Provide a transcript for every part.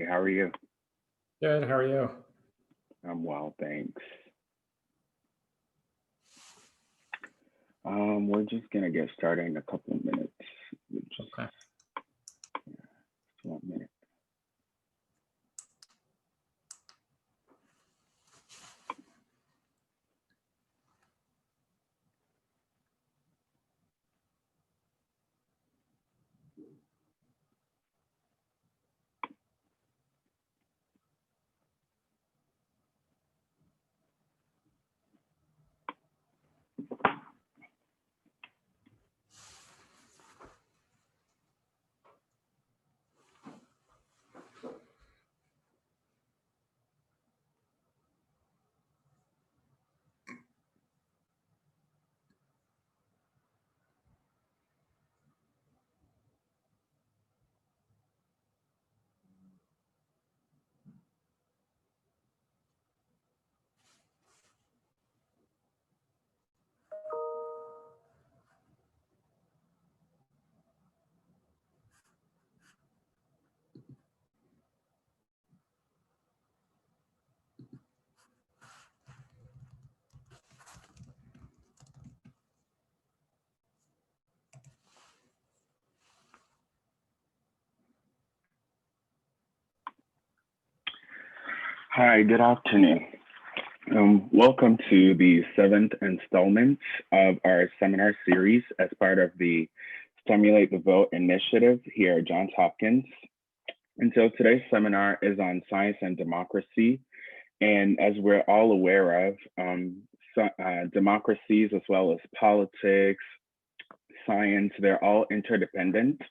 How are you? Good, how are you? I'm well, thanks. We're just gonna get started in a couple of minutes. Just Okay. 1 minute. Hi, good afternoon. Welcome to the seventh installment of our seminar series as part of the Stimulate the Vote initiative here at Johns Hopkins. And so today's seminar is on science and democracy. And as we're all aware of, democracies as well as politics, science, they're all interdependent.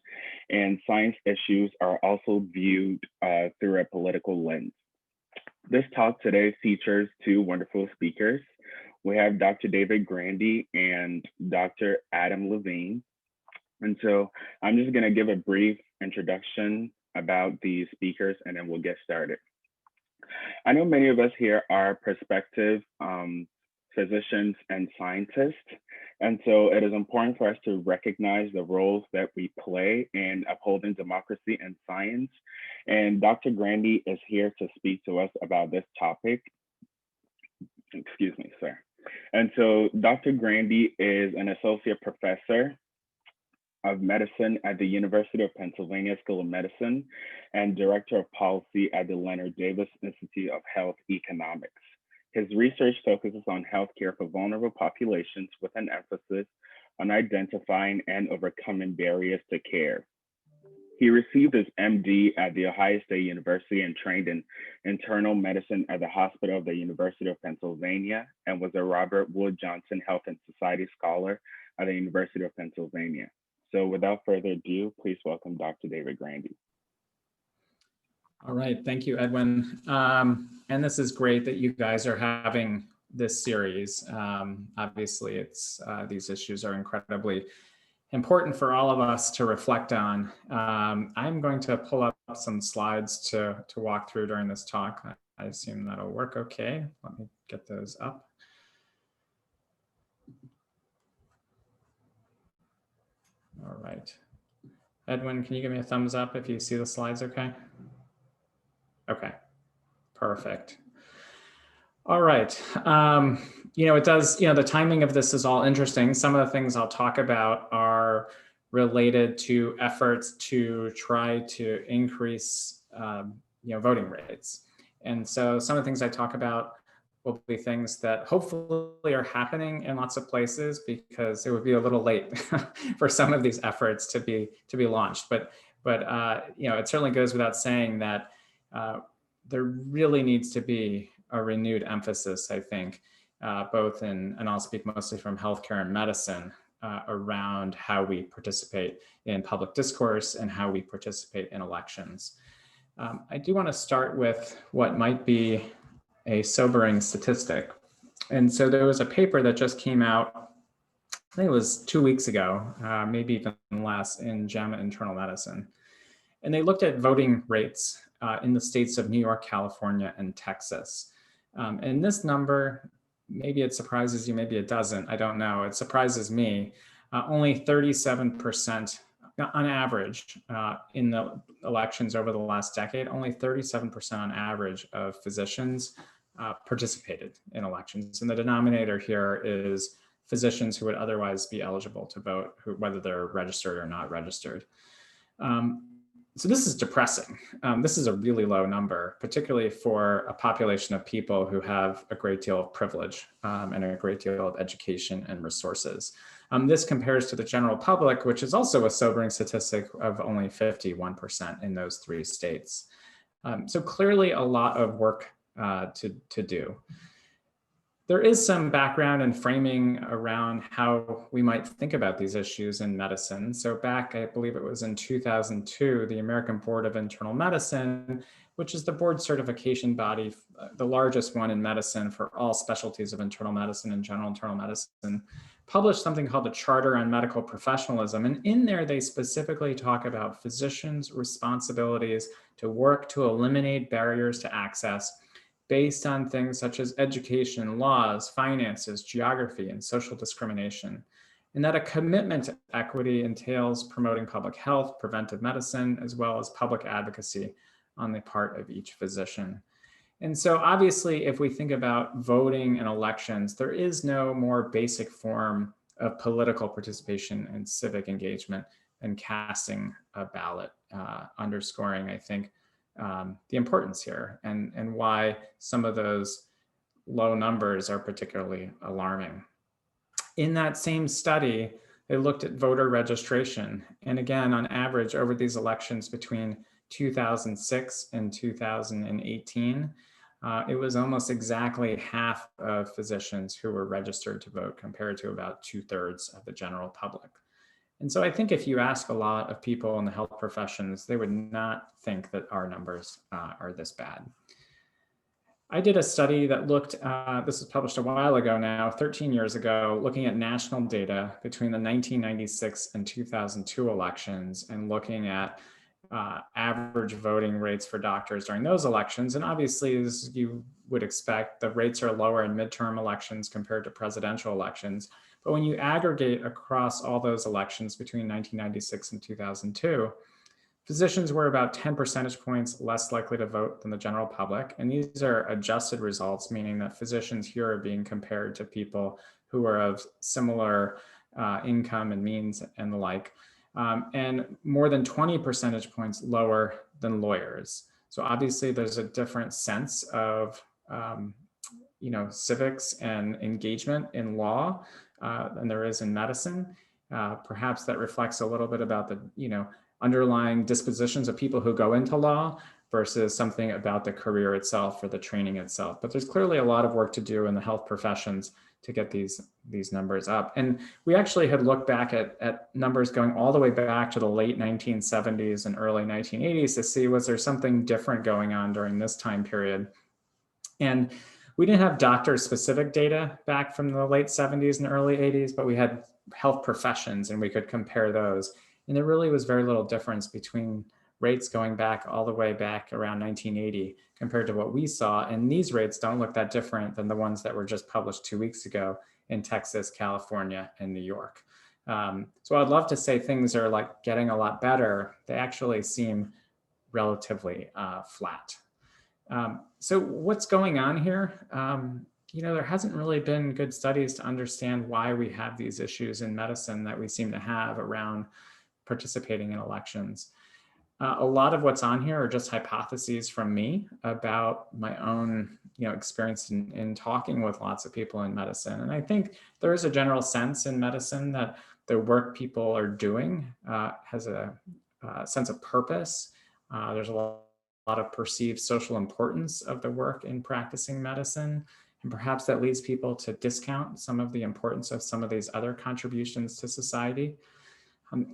And science issues are also viewed through a political lens. This talk today features two wonderful speakers. We have Dr. David Grandy and Dr. Adam Levine. And so I'm just gonna give a brief introduction about the speakers and then we'll get started. I know many of us here are prospective physicians and scientists. And so it is important for us to recognize the roles that we play in upholding democracy and science. And Dr. Grandy is here to speak to us about this topic. Excuse me, sir. And so Dr. Grandy is an associate professor of medicine at the University of Pennsylvania School of Medicine and director of policy at the Leonard Davis Institute of Health Economics. His research focuses on healthcare for vulnerable populations with an emphasis on identifying and overcoming barriers to care. He received his MD at The Ohio State University and trained in internal medicine at the Hospital of the University of Pennsylvania and was a Robert Wood Johnson Health and Society Scholar at the University of Pennsylvania. So without further ado, please welcome Dr. David Grandy. All right, thank you, Edwin. And this is great that you guys are having this series. Obviously, these issues are incredibly important for all of us to reflect on. I'm going to pull up some slides to walk through during this talk. I assume that'll work okay. Let me get those up. All right. Edwin, can you give me a thumbs up if you see the slides okay? Okay, perfect. All right. The timing of this is all interesting. Some of the things I'll talk about are related to efforts to try to increase, voting rates. And so some of the things I talk about will be things that hopefully are happening in lots of places because it would be a little late for some of these efforts to be launched. But it certainly goes without saying that there really needs to be a renewed emphasis, I think, both and I'll speak mostly from healthcare and medicine, around how we participate in public discourse and how we participate in elections. I do want to start with what might be a sobering statistic. And so there was a paper that just came out, I think it was 2 weeks ago, maybe even less, in JAMA Internal Medicine. And they looked at voting rates in the states of New York, California, and Texas. And this number, maybe it surprises you, maybe it doesn't, I don't know. It surprises me. Only 37% on average, in the elections over the last decade, only 37% on average of physicians participated in elections. And the denominator here is physicians who would otherwise be eligible to vote, whether they're registered or not registered. So this is depressing. This is a really low number, particularly for a population of people who have a great deal of privilege and a great deal of education and resources. This compares to the general public, which is also a sobering statistic of only 51% in those 3 states. So clearly a lot of work to do. There is some background and framing around how we might think about these issues in medicine. So back, I believe it was in 2002, the American Board of Internal Medicine, which is the board certification body, the largest one in medicine for all specialties of internal medicine and general internal medicine, published something called the Charter on Medical Professionalism. And in there, they specifically talk about physicians' responsibilities to work to eliminate barriers to access based on things such as education, laws, finances, geography, and social discrimination. And that a commitment to equity entails promoting public health, preventive medicine, as well as public advocacy on the part of each physician. And so obviously, if we think about voting and elections, there is no more basic form of political participation and civic engagement than casting a ballot, underscoring, I think, the importance here and why some of those low numbers are particularly alarming. In that same study, they looked at voter registration. And again, on average, over these elections between 2006 and 2018, it was almost exactly half of physicians who were registered to vote compared to about 2/3 of the general public. And so I think if you ask a lot of people in the health professions, they would not think that our numbers are this bad. I did a study that looked, this was published a while ago now, 13 years ago, looking at national data between the 1996 and 2002 elections and looking at average voting rates for doctors during those elections. And obviously, as you would expect, the rates are lower in midterm elections compared to presidential elections. But when you aggregate across all those elections between 1996 and 2002, physicians were about 10 percentage points less likely to vote than the general public. And these are adjusted results, meaning that physicians here are being compared to people who are of similar income and means and the like, and more than 20 percentage points lower than lawyers. So obviously there's a different sense of civics and engagement in law than there is in medicine. Perhaps that reflects a little bit about the underlying dispositions of people who go into law versus something about the career itself or the training itself. But there's clearly a lot of work to do in the health professions to get these numbers up. And we actually had looked back at numbers going all the way back to the late 1970s and early 1980s to see, was there something different going on during this time period? And we didn't have doctor-specific data back from the late 70s and early 80s, but we had health professions and we could compare those. And there really was very little difference between rates going back all the way back around 1980 compared to what we saw. And these rates don't look that different than the ones that were just published 2 weeks ago in Texas, California, and New York. So I'd love to say things are like getting a lot better. They actually seem relatively flat. So what's going on here? There hasn't really been good studies to understand why we have these issues in medicine that we seem to have around participating in elections. A lot of what's on here are just hypotheses from me about my own experience in talking with lots of people in medicine. And I think there is a general sense in medicine that the work people are doing has a sense of purpose. There's a lot of perceived social importance of the work in practicing medicine. And perhaps that leads people to discount some of the importance of some of these other contributions to society.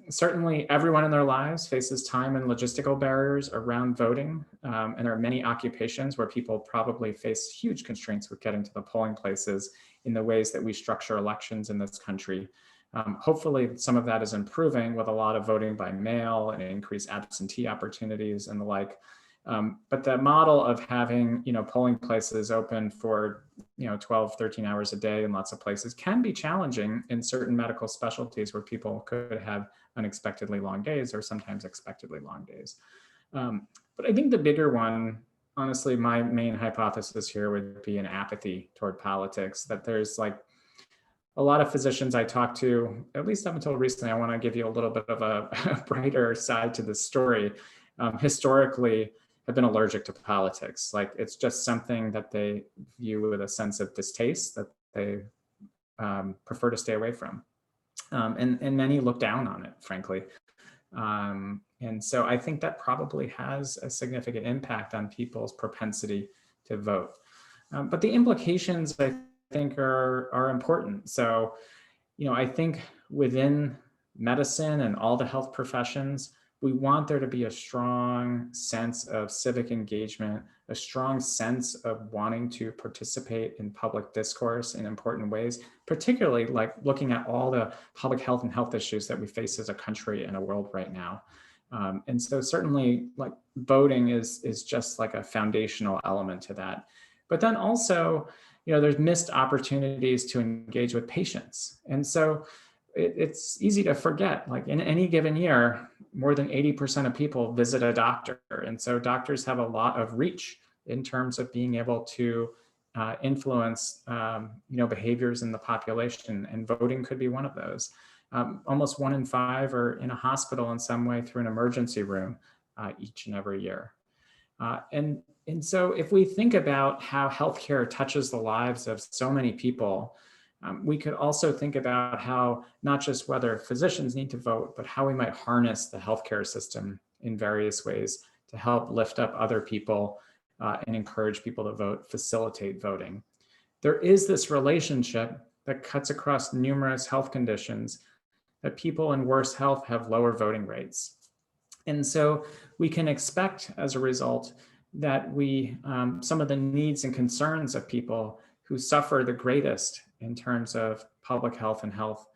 Certainly, everyone in their lives faces time and logistical barriers around voting. And there are many occupations where people probably face huge constraints with getting to the polling places in the ways that we structure elections in this country. Hopefully, some of that is improving with a lot of voting by mail and increased absentee opportunities and the like. But the model of having, polling places open for, 12, 13 hours a day in lots of places can be challenging in certain medical specialties where people could have unexpectedly long days or sometimes expectedly long days. But I think the bigger one, honestly, my main hypothesis here would be an apathy toward politics, that there's like a lot of physicians I talk to, at least up until recently, I want to give you a little bit of a brighter side to the story, historically have been allergic to politics. Like it's just something that they view with a sense of distaste that they prefer to stay away from. And many look down on it, frankly. And so I think that probably has a significant impact on people's propensity to vote. But the implications, I think, are important. So, I think within medicine and all the health professions, we want there to be a strong sense of civic engagement, a strong sense of wanting to participate in public discourse in important ways, particularly like looking at all the public health and health issues that we face as a country and a world right now. And so certainly like voting is just like a foundational element to that. But then also, there's missed opportunities to engage with patients. And so it's easy to forget, like in any given year, more than 80% of people visit a doctor. And so doctors have a lot of reach in terms of being able to influence, behaviors in the population, and voting could be one of those. Almost 1 in 5 are in a hospital in some way through an emergency room each and every year. And so if we think about how healthcare touches the lives of so many people, we could also think about how not just whether physicians need to vote, but how we might harness the healthcare system in various ways to help lift up other people and encourage people to vote, facilitate voting. There is this relationship that cuts across numerous health conditions, that people in worse health have lower voting rates. And so we can expect as a result that some of the needs and concerns of people who suffer the greatest in terms of public health and health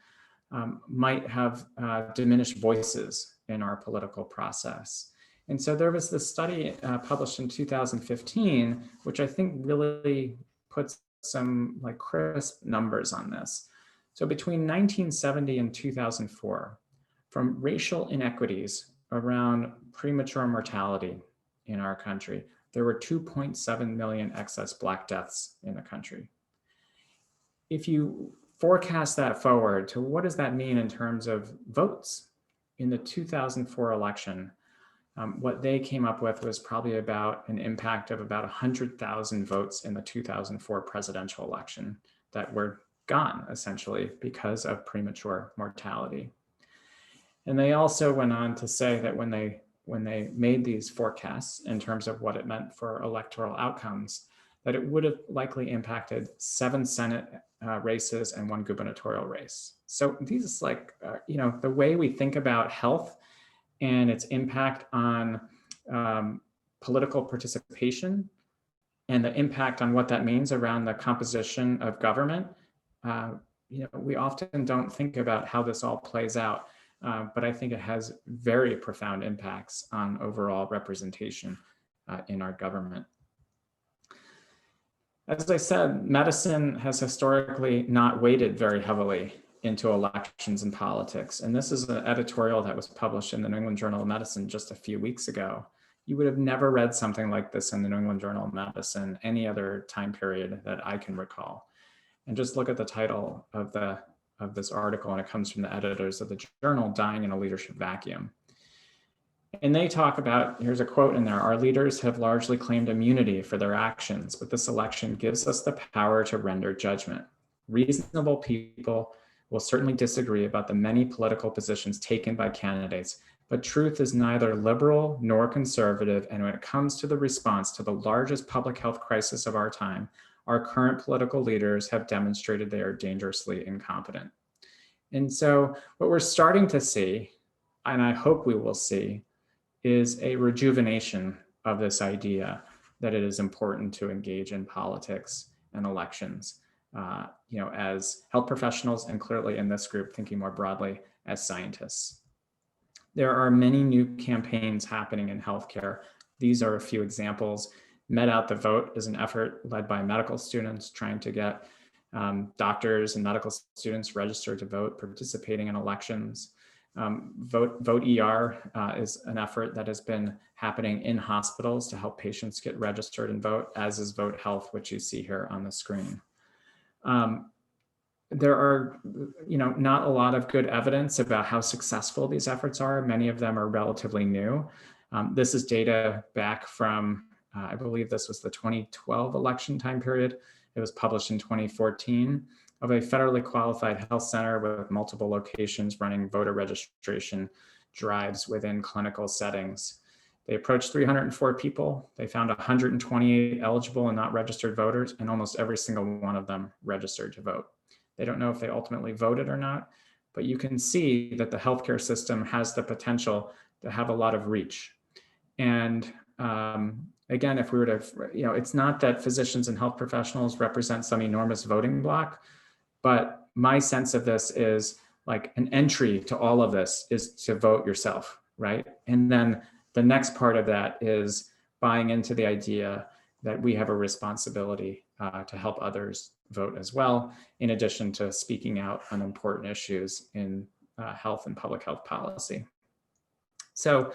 might have diminished voices in our political process. And so there was this study published in 2015, which I think really puts some like crisp numbers on this. So between 1970 and 2004, from racial inequities around premature mortality in our country, there were 2.7 million excess Black deaths in the country. If you forecast that forward to what does that mean in terms of votes in the 2004 election, what they came up with was probably about an impact of about 100,000 votes in the 2004 presidential election that were gone essentially because of premature mortality. And they also went on to say that when they made these forecasts in terms of what it meant for electoral outcomes, that it would have likely impacted 7 Senate races and 1 gubernatorial race. So these is like, the way we think about health and its impact on political participation and the impact on what that means around the composition of government. We often don't think about how this all plays out. But I think it has very profound impacts on overall representation in our government. As I said, medicine has historically not weighted very heavily into elections and politics. And this is an editorial that was published in the New England Journal of Medicine just a few weeks ago. You would have never read something like this in the New England Journal of Medicine any other time period that I can recall. And just look at the title of this article, and it comes from the editors of the journal, Dying in a Leadership Vacuum. And they talk about, here's a quote in there, "Our leaders have largely claimed immunity for their actions, but this election gives us the power to render judgment. Reasonable people will certainly disagree about the many political positions taken by candidates, but truth is neither liberal nor conservative, and when it comes to the response to the largest public health crisis of our time, our current political leaders have demonstrated they are dangerously incompetent." And so what we're starting to see, and I hope we will see, is a rejuvenation of this idea that it is important to engage in politics and elections, as health professionals, and clearly in this group, thinking more broadly as scientists. There are many new campaigns happening in healthcare These are a few examples. Med Out the Vote is an effort led by medical students trying to get doctors and medical students registered to vote, participating in elections. Vote ER is an effort that has been happening in hospitals to help patients get registered and vote, as is Vote Health, which you see here on the screen. There are, not a lot of good evidence about how successful these efforts are. Many of them are relatively new. This is data back from, I believe this was the 2012 election time period. It was published in 2014 of a federally qualified health center with multiple locations running voter registration drives within clinical settings. They approached 304 people. They found 128 eligible and not registered voters, and almost every single one of them registered to vote. They don't know if they ultimately voted or not, but you can see that the healthcare system has the potential to have a lot of reach. And again, if we were to, it's not that physicians and health professionals represent some enormous voting bloc, but my sense of this is like an entry to all of this is to vote yourself, right? And then the next part of that is buying into the idea that we have a responsibility to help others vote as well, in addition to speaking out on important issues in health and public health policy. So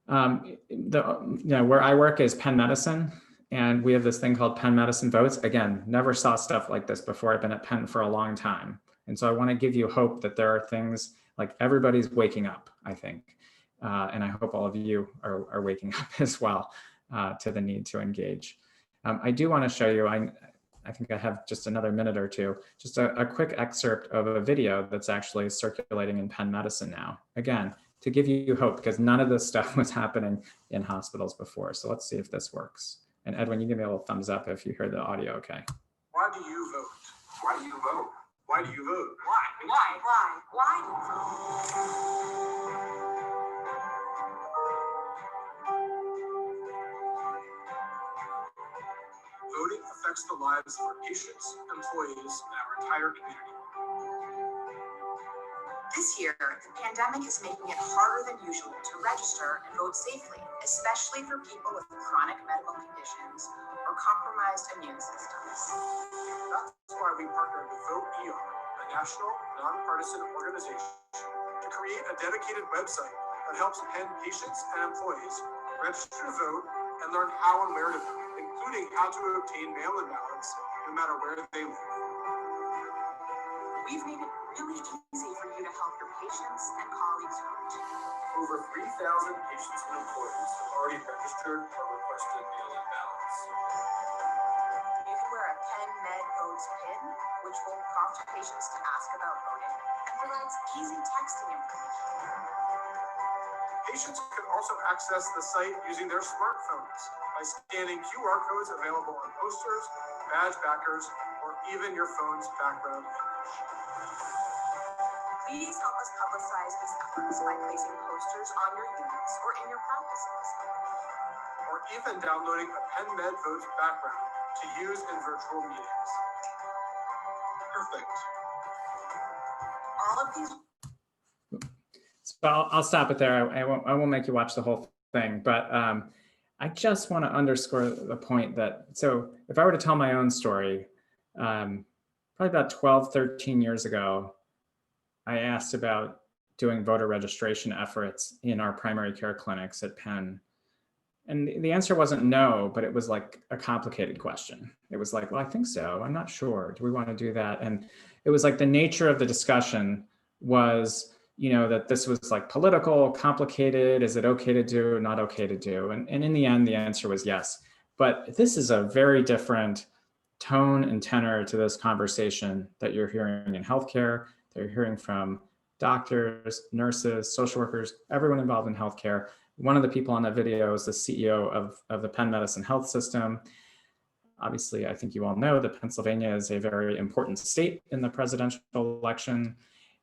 where I work is Penn Medicine, and we have this thing called Penn Medicine Votes. Again, never saw stuff like this before. I've been at Penn for a long time. And so I want to give you hope that there are things like everybody's waking up, I think. And I hope all of you are waking up as well to the need to engage. I do want to show you, I think I have just another minute or two, just a quick excerpt of a video that's actually circulating in Penn Medicine now. Again, to give you hope, because none of this stuff was happening in hospitals before. So let's see if this works. And Edwin, you give me a little thumbs up if you hear the audio okay. Why do you vote? Why do you vote? Why do you vote? Why do you vote? Voting affects the lives of our patients, employees, and our entire community. This year, the pandemic is making it harder than usual to register and vote safely, especially for people with chronic medical conditions or compromised immune systems. That's why we partnered with Vote ER, a national, nonpartisan organization, to create a dedicated website that helps Penn patients and employees register to vote and learn how and where to vote, including how to obtain mail-in ballots no matter where they live. We've made it really easy for you to help your patients and colleagues vote. Over 3,000 patients and employees have already registered or requested mail-in ballots. You can wear a Penn Med Votes pin, which will prompt patients to ask about voting and provides easy texting information. Patients can also access the site using their smartphones by scanning QR codes available on posters, badge backers, or even your phone's background image. Please help us publicize these efforts by placing posters on your units or in your practices. Or even downloading a Penn Med Votes background to use in virtual meetings. Perfect. All of these. So I'll stop it there. I won't make you watch the whole thing, but I just want to underscore the point that, so if I were to tell my own story, probably about 12, 13 years ago, I asked about doing voter registration efforts in our primary care clinics at Penn. And the answer wasn't no, but it was like a complicated question. It was like, well, I think so. I'm not sure. Do we want to do that? And it was like the nature of the discussion was, that this was like political, complicated. Is it okay to do, not okay to do? And in the end, the answer was yes. But this is a very different tone and tenor to this conversation that you're hearing in healthcare, that you're hearing from doctors, nurses, social workers, everyone involved in healthcare. One of the people on that video is the CEO of the Penn Medicine Health System. Obviously, I think you all know that Pennsylvania is a very important state in the presidential election.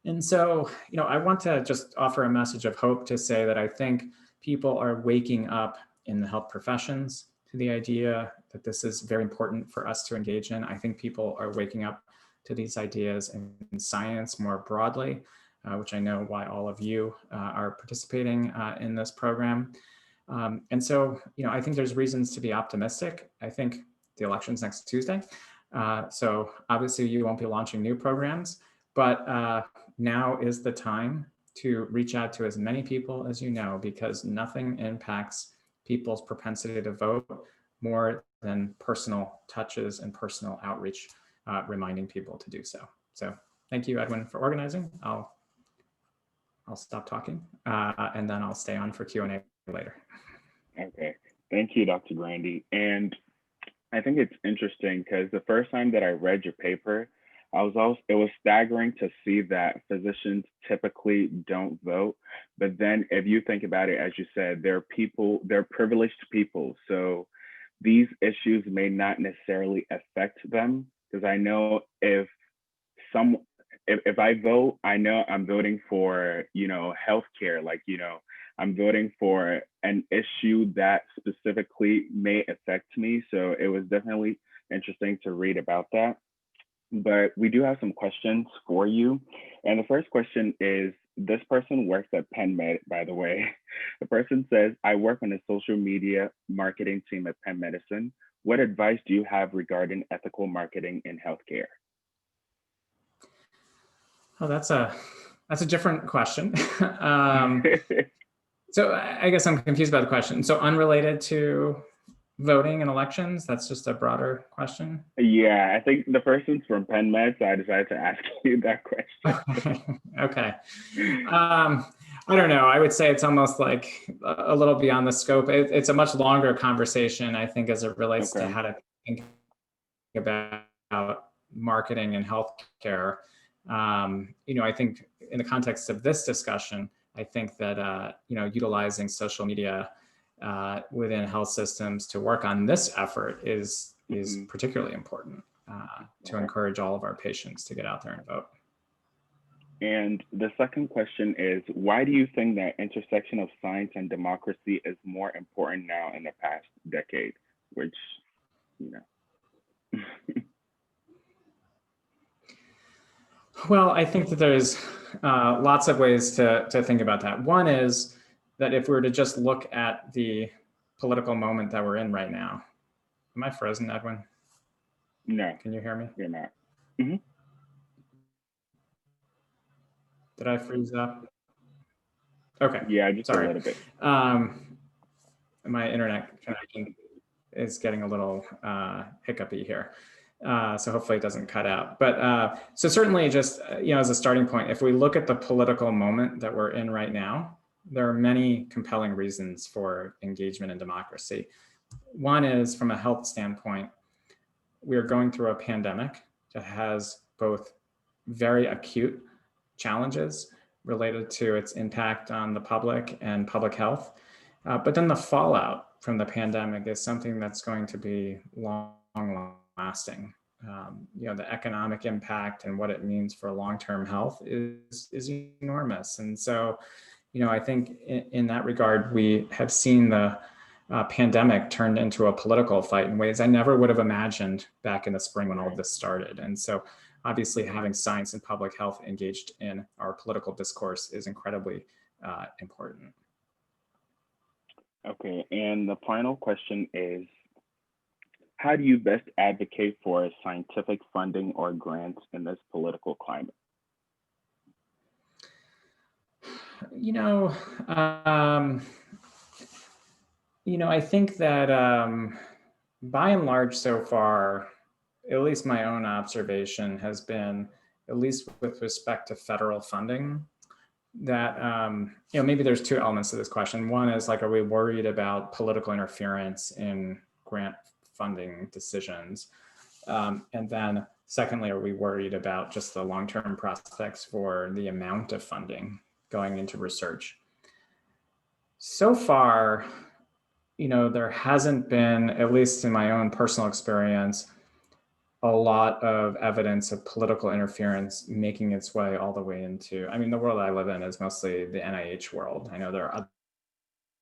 And so, I want to just offer a message of hope to say that I think people are waking up in the health professions to the idea that this is very important for us to engage in. I think people are waking up to these ideas in science more broadly, which I know why all of you are participating in this program. And so, I think there's reasons to be optimistic. I think the election's next Tuesday. So obviously you won't be launching new programs, but now is the time to reach out to as many people as you know, because nothing impacts people's propensity to vote more than personal touches and personal outreach, reminding people to do so. So thank you, Edwin, for organizing. I'll stop talking, and then I'll stay on for Q&A later. Okay, thank you, Dr. Grandy. And I think it's interesting because the first time that I read your paper, it was staggering to see that physicians typically don't vote. But then if you think about it, as you said, they're privileged people. So these issues may not necessarily affect them, because I know if I vote, I know I'm voting for, healthcare, like, I'm voting for an issue that specifically may affect me. So it was definitely interesting to read about that. But we do have some questions for you. And the first question is, this person works at Penn Med, by the way. The person says, I work on a social media marketing team at Penn Medicine. What advice do you have regarding ethical marketing in healthcare? Oh, that's a different question. So I guess I'm confused about the question. So unrelated to voting and elections, that's just a broader question? Yeah, I think the person's from Penn Med, so I decided to ask you that question. Okay. I don't know. I would say it's almost like a little beyond the scope. It's a much longer conversation, I think, as it relates to how to think about marketing and healthcare. I think in the context of this discussion, I think that, utilizing social media within health systems to work on this effort is particularly important to encourage all of our patients to get out there and vote. And the second question is, why do you think that intersection of science and democracy is more important now in the past decade? Which, Well, I think that there's lots of ways to think about that. One is that if we were to just look at the political moment that we're in right now. Am I frozen, Edwin? No. Can you hear me? You're not. Did I freeze up? Okay. Yeah, just sorry. a little bit. My internet connection is getting a little hiccupy here. So hopefully it doesn't cut out. But so certainly just, as a starting point, if we look at the political moment that we're in right now, there are many compelling reasons for engagement in democracy. One is, from a health standpoint, we are going through a pandemic that has both very acute challenges related to its impact on the public and public health. But then the fallout from the pandemic is something that's going to be long lasting. The economic impact and what it means for long-term health is enormous. And so, I think in that regard, we have seen the pandemic turned into a political fight in ways I never would have imagined back in the spring when all of this started. And so obviously having science and public health engaged in our political discourse is incredibly important. Okay, and the final question is, how do you best advocate for scientific funding or grants in this political climate? I think that by and large so far, at least my own observation has been, at least with respect to federal funding, that maybe there's two elements to this question. One is, like, are we worried about political interference in grant funding decisions? And then secondly, are we worried about just the long-term prospects for the amount of funding going into research? So far, there hasn't been, at least in my own personal experience, a lot of evidence of political interference making its way all the way into, the world I live in is mostly the NIH world. I know there are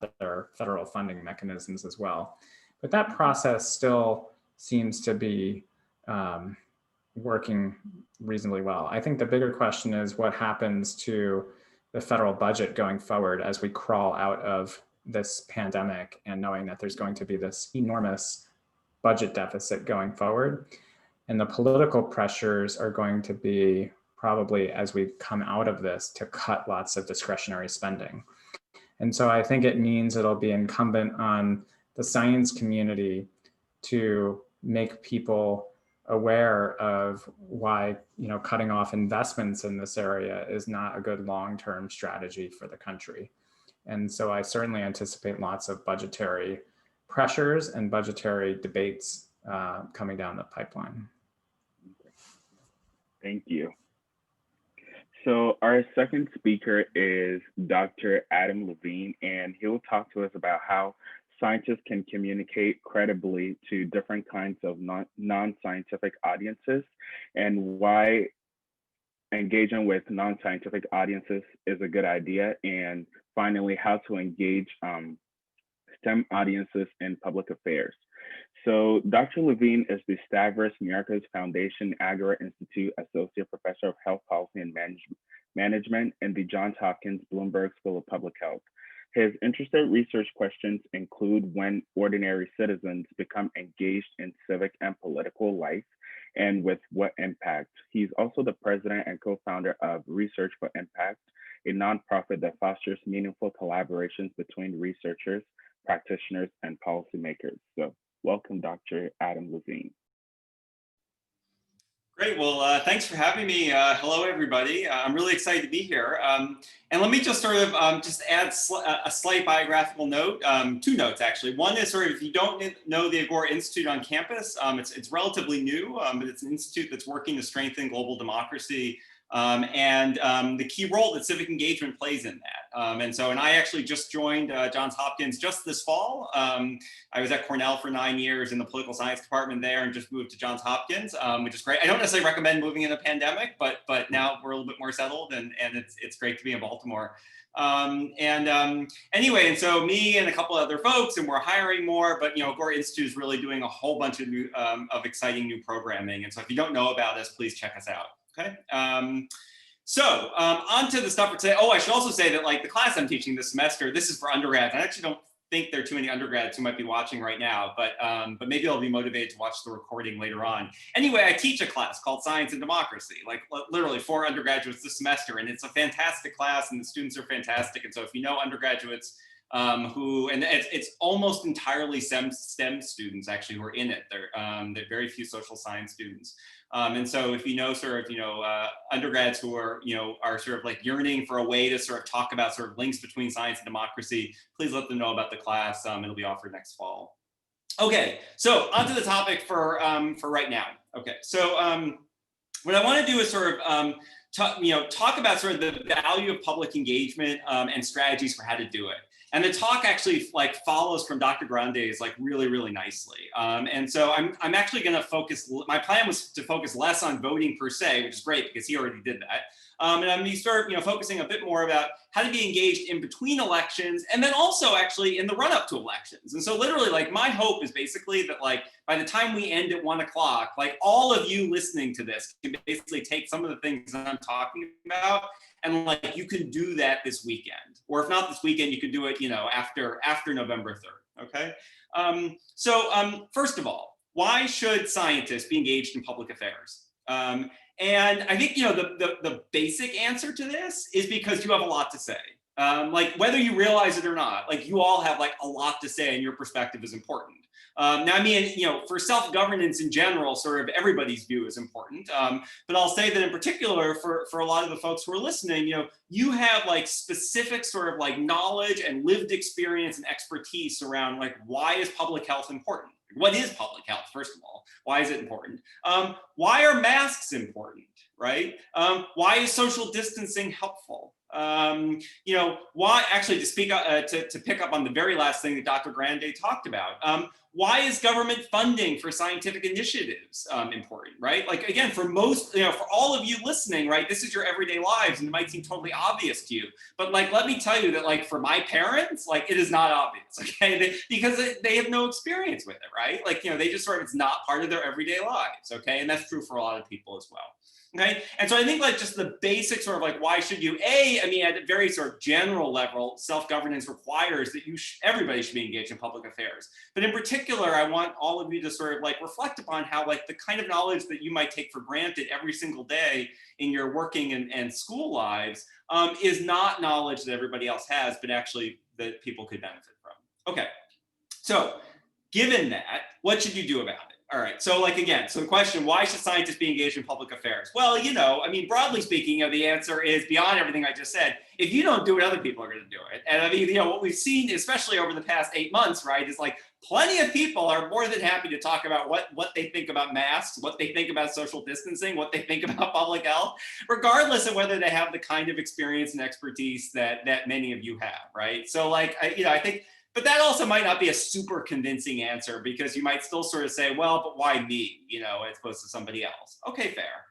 other federal funding mechanisms as well, but that process still seems to be working reasonably well. I think the bigger question is what happens to the federal budget going forward as we crawl out of this pandemic and knowing that there's going to be this enormous budget deficit going forward. And the political pressures are going to be probably, as we come out of this, to cut lots of discretionary spending. And so I think it means it'll be incumbent on the science community to make people aware of why, cutting off investments in this area is not a good long-term strategy for the country. And so I certainly anticipate lots of budgetary pressures and budgetary debates coming down the pipeline. Thank you. So our second speaker is Dr. Adam Levine, and he'll talk to us about how scientists can communicate credibly to different kinds of non-scientific audiences and why engaging with non-scientific audiences is a good idea, and finally, how to engage STEM audiences in public affairs. So Dr. Levine is the Stavros Niarchos Foundation Agora Institute Associate Professor of Health Policy and Management in the Johns Hopkins Bloomberg School of Public Health. His interested research questions include when ordinary citizens become engaged in civic and political life, and with what impact. He's also the president and co-founder of Research for Impact, a nonprofit that fosters meaningful collaborations between researchers, practitioners, and policymakers. So welcome, Dr. Adam Levine. Great. Well, thanks for having me. Hello, everybody. I'm really excited to be here. And let me just sort of just add a slight biographical note, two notes, actually. One is sort of, if you don't know the Agora Institute on campus, it's relatively new, but it's an institute that's working to strengthen global democracy and the key role that civic engagement plays in that. And I actually just joined Johns Hopkins just this fall. I was at Cornell for 9 years in the political science department there and just moved to Johns Hopkins, which is great. I don't necessarily recommend moving in a pandemic, but now we're a little bit more settled and it's great to be in Baltimore. Anyway, and so me and a couple other folks, and we're hiring more, but Agora Institute is really doing a whole bunch of new, of exciting new programming. And so if you don't know about us, please check us out. Okay. On to the stuff for today. Oh, I should also say that like the class I'm teaching this semester, this is for undergrads. I actually don't think there are too many undergrads who might be watching right now, but maybe they'll be motivated to watch the recording later on. Anyway, I teach a class called Science and Democracy, like literally 4 undergraduates this semester, and it's a fantastic class and the students are fantastic. And so if you know undergraduates it's almost entirely STEM students actually who are in it. There are very few social science students. And so if you know sort of, undergrads who are, are sort of like yearning for a way to sort of talk about sort of links between science and democracy, please let them know about the class. It'll be offered next fall. Okay, so onto the topic for right now. Okay, so what I want to do is sort of talk about sort of the value of public engagement and strategies for how to do it. And the talk actually like follows from Dr. Grande's like really, really nicely. And so I'm actually going to focus, my plan was to focus less on voting per se, which is great because he already did that. And I'm going to start focusing a bit more about how to be engaged in between elections and then also actually in the run up to elections. And so literally like my hope is basically that like by the time we end at 1 o'clock, like all of you listening to this can basically take some of the things that I'm talking about and like you can do that this weekend, or if not this weekend, you could do it, after November 3rd. Okay. First of all, why should scientists be engaged in public affairs? And I think the basic answer to this is because you have a lot to say. Like whether you realize it or not, like you all have like a lot to say, and your perspective is important. Now, I mean, for self-governance in general, sort of everybody's view is important. But I'll say that in particular, for a lot of the folks who are listening, you have like specific sort of like knowledge and lived experience and expertise around like, why is public health important? What is public health, first of all? Why is it important? Why are masks important, right? Why is social distancing helpful? Why actually to speak to pick up on the very last thing that Dr. Grande talked about, why is government funding for scientific initiatives important, right? Like again, for most, for all of you listening, right, this is your everyday lives and it might seem totally obvious to you, but like, let me tell you that like for my parents, like it is not obvious, okay? Because they have no experience with it, right? Like, they just sort of, it's not part of their everyday lives, okay? And that's true for a lot of people as well. Okay, and so I think like just the basic sort of like why should you I mean at a very sort of general level, self-governance requires that everybody should be engaged in public affairs. But in particular, I want all of you to sort of like reflect upon how like the kind of knowledge that you might take for granted every single day in your working and school lives is not knowledge that everybody else has, but actually that people could benefit from. Okay, so given that, what should you do about it? All right, so like again, so the question, why should scientists be engaged in public affairs? Well, I mean, broadly speaking, the answer is beyond everything I just said. If you don't do it, other people are gonna do it. And I mean, what we've seen, especially over the past 8 months, right, is like plenty of people are more than happy to talk about what they think about masks, what they think about social distancing, what they think about public health, regardless of whether they have the kind of experience and expertise that many of you have, right? So like, I think, but that also might not be a super convincing answer because you might still sort of say, well, but why me, as opposed to somebody else? Okay, fair.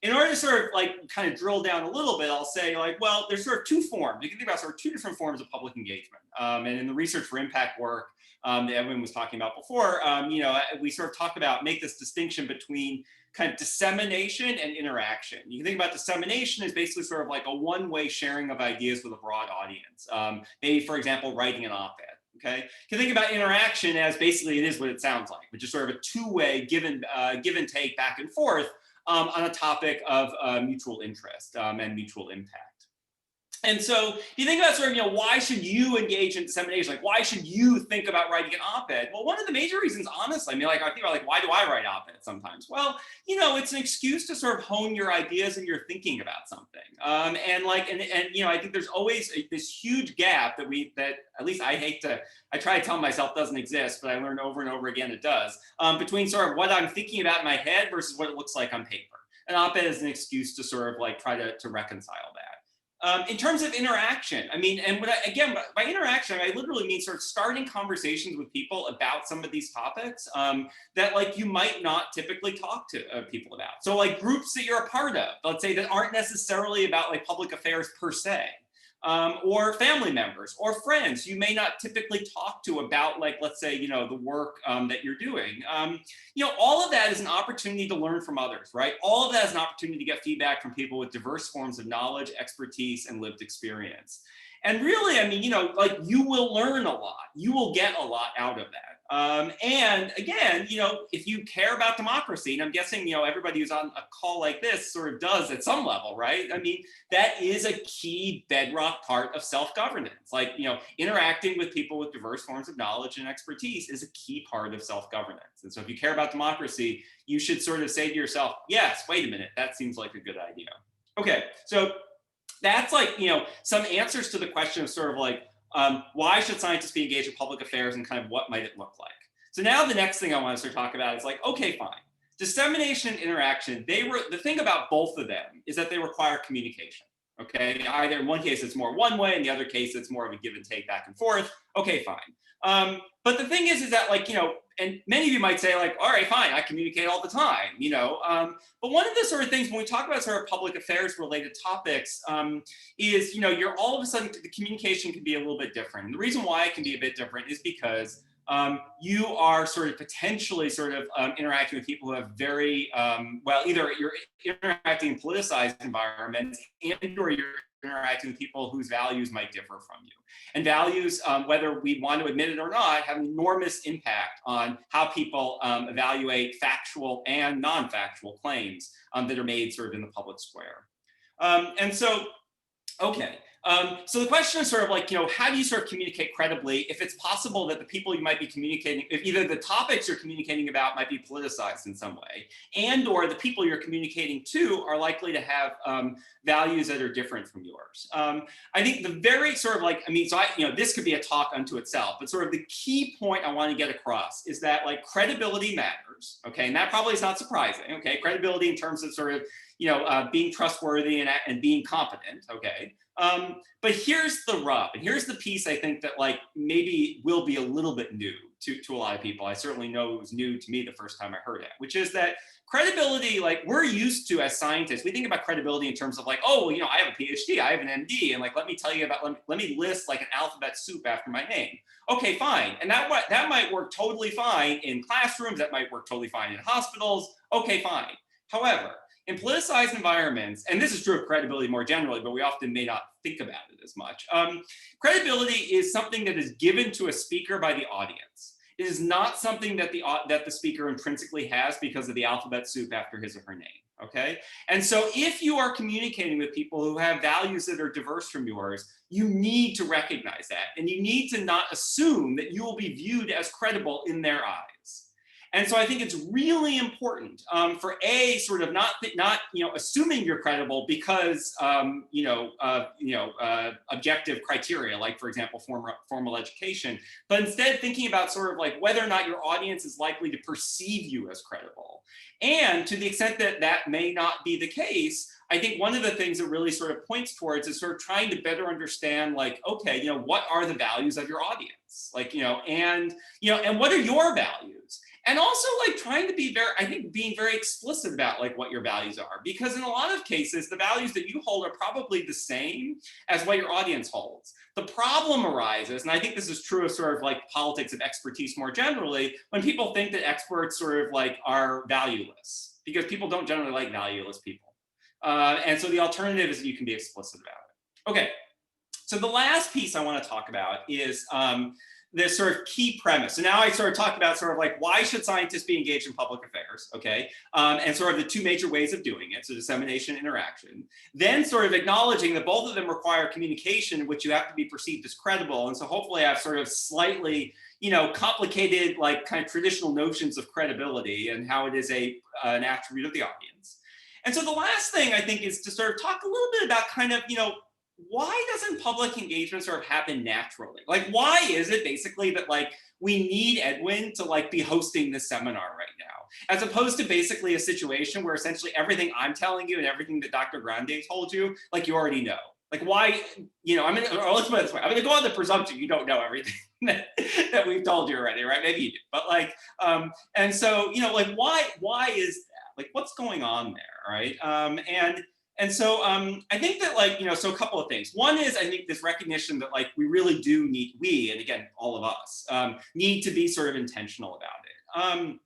In order to sort of like kind of drill down a little bit, I'll say like, well, there's sort of two forms. You can think about sort of two different forms of public engagement. And in the research for impact work that Evan was talking about before, we sort of talk about, make this distinction between kind of dissemination and interaction. You can think about dissemination as basically sort of like a one-way sharing of ideas with a broad audience. Maybe, for example, writing an op-ed. Okay, you can think about interaction as basically it is what it sounds like, which is sort of a two-way give and take back and forth on a topic of mutual interest and mutual impact. And so you think about sort of, why should you engage in dissemination? Like, why should you think about writing an op-ed? Well, one of the major reasons, honestly, I mean, like, I think about like, why do I write op-eds sometimes? Well, it's an excuse to sort of hone your ideas and your thinking about something. And I think there's always this huge gap that at least I try to tell myself doesn't exist, but I learn over and over again it does, between sort of what I'm thinking about in my head versus what it looks like on paper. An op-ed is an excuse to sort of like try to reconcile that. In terms of interaction, I mean, and by interaction, I literally mean sort of starting conversations with people about some of these topics that like you might not typically talk to people about. So like groups that you're a part of, let's say, that aren't necessarily about like public affairs per se. Or family members or friends you may not typically talk to about, like, let's say, the work that you're doing. All of that is an opportunity to learn from others, right? All of that is an opportunity to get feedback from people with diverse forms of knowledge, expertise, and lived experience. And really, I mean, like you will learn a lot. You will get a lot out of that. And again, if you care about democracy, and I'm guessing, everybody who's on a call like this sort of does at some level, right? I mean, that is a key bedrock part of self-governance. Like, interacting with people with diverse forms of knowledge and expertise is a key part of self-governance. And so if you care about democracy, you should sort of say to yourself, yes, wait a minute, that seems like a good idea. Okay, so that's like, some answers to the question of sort of like, why should scientists be engaged in public affairs and kind of what might it look like? So now the next thing I want to start talking about is like, okay, fine. Dissemination and interaction, the thing about both of them is that they require communication, okay? Either in one case it's more one way, in the other case it's more of a give and take back and forth. Okay, fine. But the thing is that like, and many of you might say like, all right, fine, I communicate all the time, but one of the sort of things when we talk about sort of public affairs related topics is, you're all of a sudden, the communication can be a little bit different. And the reason why it can be a bit different is because you are sort of potentially sort of interacting with people who have very, either you're interacting in politicized environments and or you're interacting with people whose values might differ from you. And values, whether we want to admit it or not, have an enormous impact on how people evaluate factual and non-factual claims that are made sort of in the public square. So the question is sort of like, how do you sort of communicate credibly if it's possible that the people you might be communicating, if either the topics you're communicating about might be politicized in some way, and or the people you're communicating to are likely to have values that are different from yours. I think the very sort of like, this could be a talk unto itself, but sort of the key point I want to get across is that like credibility matters, okay? And that probably is not surprising, okay? Credibility in terms of sort of, being trustworthy and being competent, okay? But here's the rub, and here's the piece I think that like maybe will be a little bit new to a lot of people. I certainly know it was new to me the first time I heard it, which is that credibility, like we're used to as scientists, we think about credibility in terms of like, oh, I have a PhD, I have an MD, and like, let me tell you about, let me list like an alphabet soup after my name. Okay, fine. And that might work totally fine in classrooms, that might work totally fine in hospitals. Okay, fine. However, in politicized environments, and this is true of credibility more generally, but we often may not think about it as much. Credibility is something that is given to a speaker by the audience. It is not something that the speaker intrinsically has because of the alphabet soup after his or her name. Okay, and so if you are communicating with people who have values that are diverse from yours, you need to recognize that, and you need to not assume that you will be viewed as credible in their eyes. And so I think it's really important for sort of not assuming you're credible because objective criteria, like for example formal education, but instead thinking about sort of like whether or not your audience is likely to perceive you as credible. And to the extent that that may not be the case, I think one of the things that really sort of points towards is sort of trying to better understand, like, okay, what are the values of your audience, like, and what are your values? And also like trying to be being very explicit about like what your values are, because in a lot of cases, the values that you hold are probably the same as what your audience holds. The problem arises, and I think this is true of sort of like politics of expertise more generally, when people think that experts sort of like are valueless, because people don't generally like valueless people. And so the alternative is that you can be explicit about it. Okay, so the last piece I want to talk about is this sort of key premise. So now I sort of talked about sort of like why should scientists be engaged in public affairs, okay? And sort of the two major ways of doing it, so dissemination, interaction. Then sort of acknowledging that both of them require communication in which you have to be perceived as credible. And so hopefully I've sort of slightly, complicated like kind of traditional notions of credibility and how it is an attribute of the audience. And so the last thing I think is to sort of talk a little bit about kind of, why doesn't public engagement sort of happen naturally? Like, why is it basically that like we need Edwin to like be hosting this seminar right now, as opposed to basically a situation where essentially everything I'm telling you and everything that Dr. Grande told you, like you already know. Like why, let's put it this way, I'm gonna go on the presumption you don't know everything that we've told you already, right? Maybe you do, but like, and so, like why is that? Like what's going on there, right? And so I think that like, so a couple of things. One is I think this recognition that like we really do need, and again, all of us, need to be sort of intentional about it.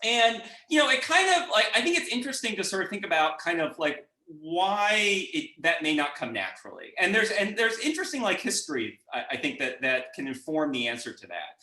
And, it kind of like, I think it's interesting to sort of think about kind of like why that may not come naturally. And there's interesting like history, I think that can inform the answer to that.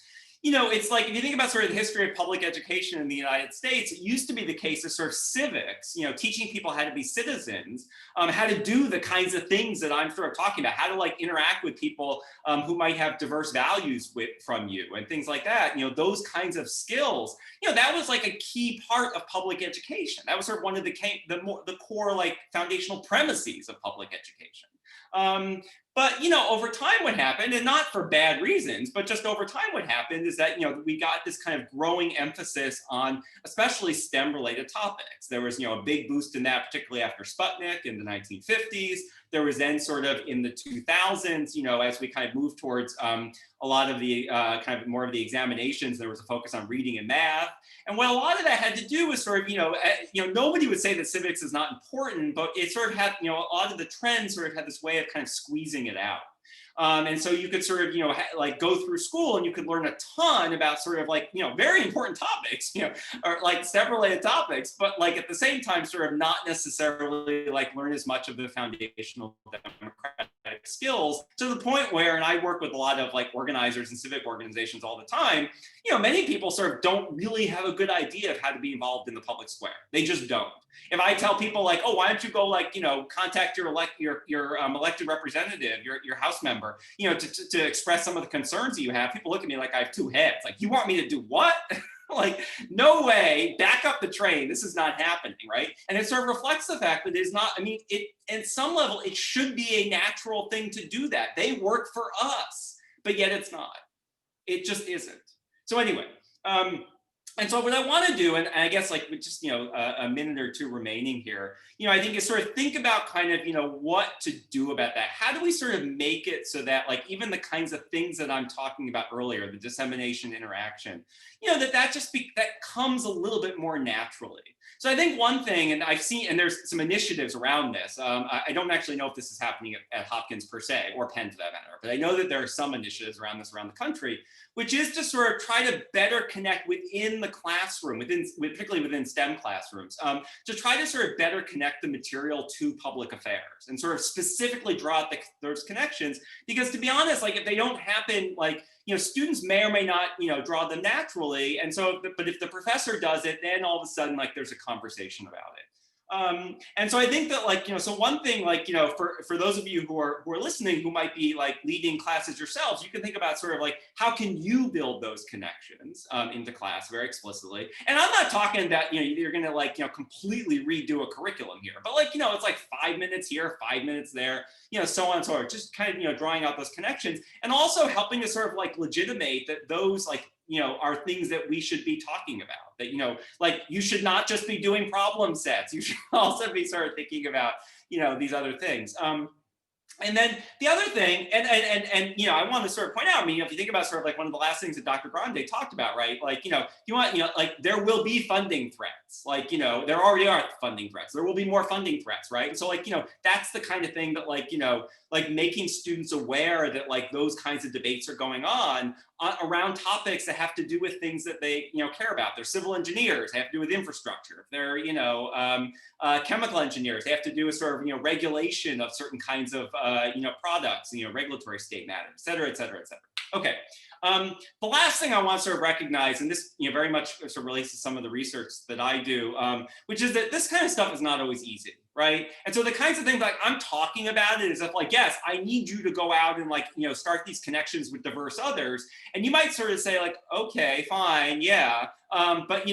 It's like, if you think about sort of the history of public education in the United States, it used to be the case of sort of civics, teaching people how to be citizens, how to do the kinds of things that I'm sort of talking about, how to like interact with people who might have diverse values from you and things like that. Those kinds of skills, that was like a key part of public education. That was sort of one of the core like foundational premises of public education. But, over time what happened, and not for bad reasons, but just over time what happened is that, we got this kind of growing emphasis on especially STEM related topics. There was, a big boost in that, particularly after Sputnik in the 1950s. There was then sort of in the 2000s, as we kind of moved towards a lot of the kind of more of the examinations, there was a focus on reading and math. And what a lot of that had to do was sort of, nobody would say that civics is not important, but it sort of had, a lot of the trends sort of had this way of kind of squeezing it out. And so you could sort of, like go through school and you could learn a ton about sort of like, very important topics, or like STEM related topics, but like at the same time, sort of not necessarily like learn as much of the foundational democratic skills, to the point where, and I work with a lot of like organizers and civic organizations all the time, many people sort of don't really have a good idea of how to be involved in the public square. They just don't. If I tell people like, oh, why don't you go like, contact your elected representative, your house member, to express some of the concerns that you have, people look at me like I have two heads. Like, you want me to do what? Like, no way, back up the train. This is not happening, right? And it sort of reflects the fact that it is not, at some level, it should be a natural thing to do that. They work for us, but yet it's not. It just isn't. So anyway, and so what I want to do, and I guess like with just, a minute or two remaining here, I think is sort of think about kind of, what to do about that. How do we sort of make it so that like even the kinds of things that I'm talking about earlier, the dissemination, interaction, that comes a little bit more naturally. So I think one thing, and I've seen, and there's some initiatives around this. I don't actually know if this is happening at Hopkins per se, or Penn for that matter, but I know that there are some initiatives around this around the country, which is to sort of try to better connect within the the classroom, particularly within STEM classrooms, to try to sort of better connect the material to public affairs and sort of specifically draw out those connections. Because to be honest, like if they don't happen, like, students may or may not, draw them naturally. And so, but if the professor does it, then all of a sudden, like there's a conversation about it. And so I think that, like, so one thing, like, for those of you who are listening, who might be like leading classes yourselves, you can think about sort of like, how can you build those connections into class very explicitly? And I'm not talking that, you're going to like, completely redo a curriculum here, but like, it's like 5 minutes here, 5 minutes there, so on and so forth, just kind of, drawing out those connections, and also helping to sort of like legitimate that those like, are things that we should be talking about, that, like you should not just be doing problem sets. You should also be sort of thinking about, these other things. And then the other thing, and I want to sort of point out, if you think about sort of like one of the last things that Dr. Grande talked about, right? Like, you want, like there will be funding threats, like, there already are funding threats. There will be more funding threats, right? And so like, that's the kind of thing that like, like making students aware that like those kinds of debates are going on around topics that have to do with things that they care about. They're civil engineers, they have to do with infrastructure. If they're chemical engineers, they have to do with sort of regulation of certain kinds of products, regulatory state matters, et cetera, et cetera, et cetera. Okay. The last thing I want to sort of recognize, and this very much sort of relates to some of the research that I do, which is that this kind of stuff is not always easy, right? And so the kinds of things like I'm talking about it is that like, yes, I need you to go out and like, start these connections with diverse others. And you might sort of say like, okay, fine, yeah. But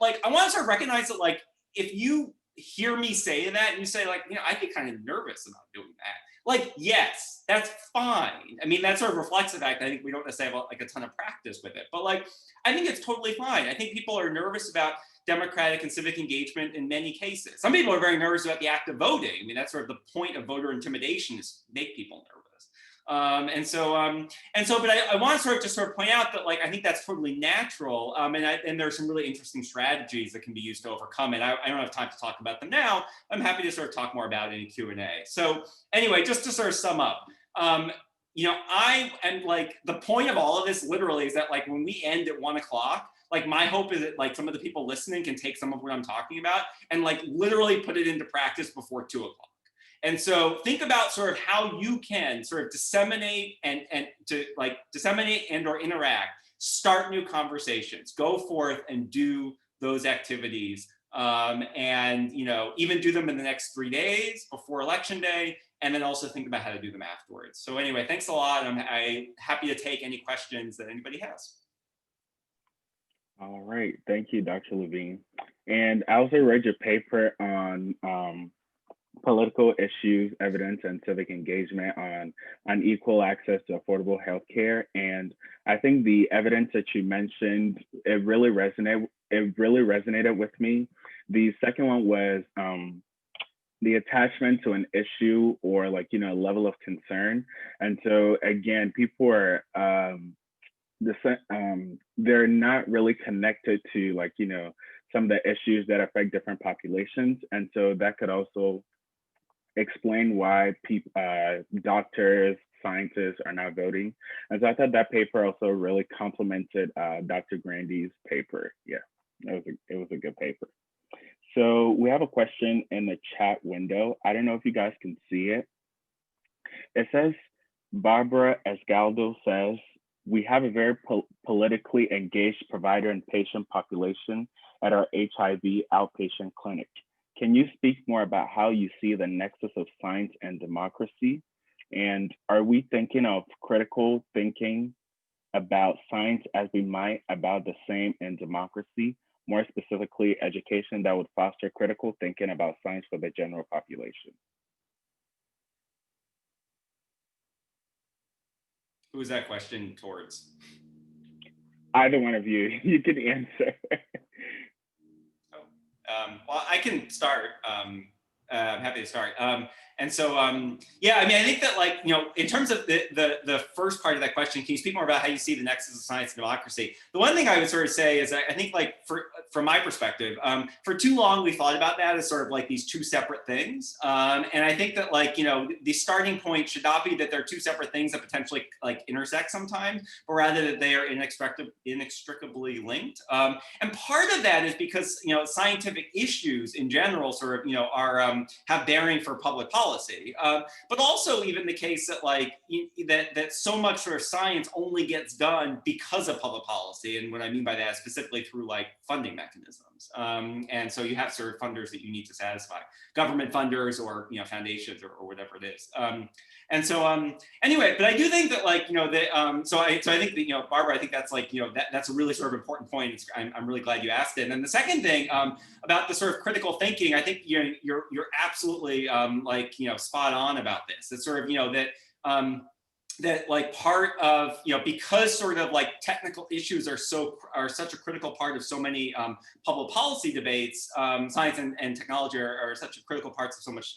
like, I want to sort of recognize that like, if you hear me say that and you say like, I'd be kind of nervous about doing that. Like, yes, that's fine. I mean, that sort of reflects the fact that I think we don't necessarily have like a ton of practice with it, but like, I think it's totally fine. I think people are nervous about democratic and civic engagement in many cases. Some people are very nervous about the act of voting. I mean, that's sort of the point of voter intimidation, is make people nervous. But I want to sort of just sort of point out that like, I think that's totally natural. And there are some really interesting strategies that can be used to overcome it. I don't have time to talk about them now. I'm happy to sort of talk more about it in Q&A. So anyway, just to sort of sum up, I am like, the point of all of this literally is that like, when we end at 1 o'clock, like my hope is that like some of the people listening can take some of what I'm talking about and like literally put it into practice before 2 o'clock. And so think about sort of how you can sort of disseminate and or interact, start new conversations, go forth and do those activities. And even do them in the next 3 days before election day, and then also think about how to do them afterwards. So anyway, thanks a lot. I'm happy to take any questions that anybody has. All right, thank you, Dr. Levine. And I also read your paper on political issues, evidence, and civic engagement on equal access to affordable healthcare. And I think the evidence that you mentioned, it really resonated with me. The second one was the attachment to an issue or like, level of concern. And so again, people are, they're not really connected to like, some of the issues that affect different populations. And so that could also explain why doctors, scientists are not voting. And so I thought that paper also really complemented Dr. Grande's paper. Yeah, it was a good paper. So we have a question in the chat window. I don't know if you guys can see it. It says, Barbara Esgaldo says, we have a very politically engaged provider and patient population at our HIV outpatient clinic. Can you speak more about how you see the nexus of science and democracy? And are we thinking of critical thinking about science as we might about the same in democracy, more specifically education that would foster critical thinking about science for the general population? Who is that question towards? Either one of you, you can answer. Well, I can start. I'm happy to start. And so, yeah, I mean, I think that, like, you know, in terms of the first part of that question, can you speak more about how you see the nexus of science and democracy? The one thing I would sort of say is that I think, like, from my perspective, for too long we thought about that as sort of like these two separate things. And I think that, like, you know, the starting point should not be that they're two separate things that potentially like intersect sometimes, but rather that they are inextricably linked. And part of that is because, you know, scientific issues in general sort of, you know, are have bearing for public policy. But also even the case that, like, that so much sort of science only gets done because of public policy. And what I mean by that is specifically through, like, funding mechanisms. And so you have sort of funders that you need to satisfy, government funders or, you know, foundations or whatever it is. And so anyway, but I do think that, like, you know, that so I think that, you know, Barbara, I think that's, like, you know, that's a really sort of important point. I'm really glad you asked it. And then the second thing about the sort of critical thinking, I think, you know, you're absolutely like, you know, spot on about this. It's sort of, you know, that that, like, part of, you know, because sort of like technical issues are such a critical part of so many public policy debates, science and technology are such critical parts of so much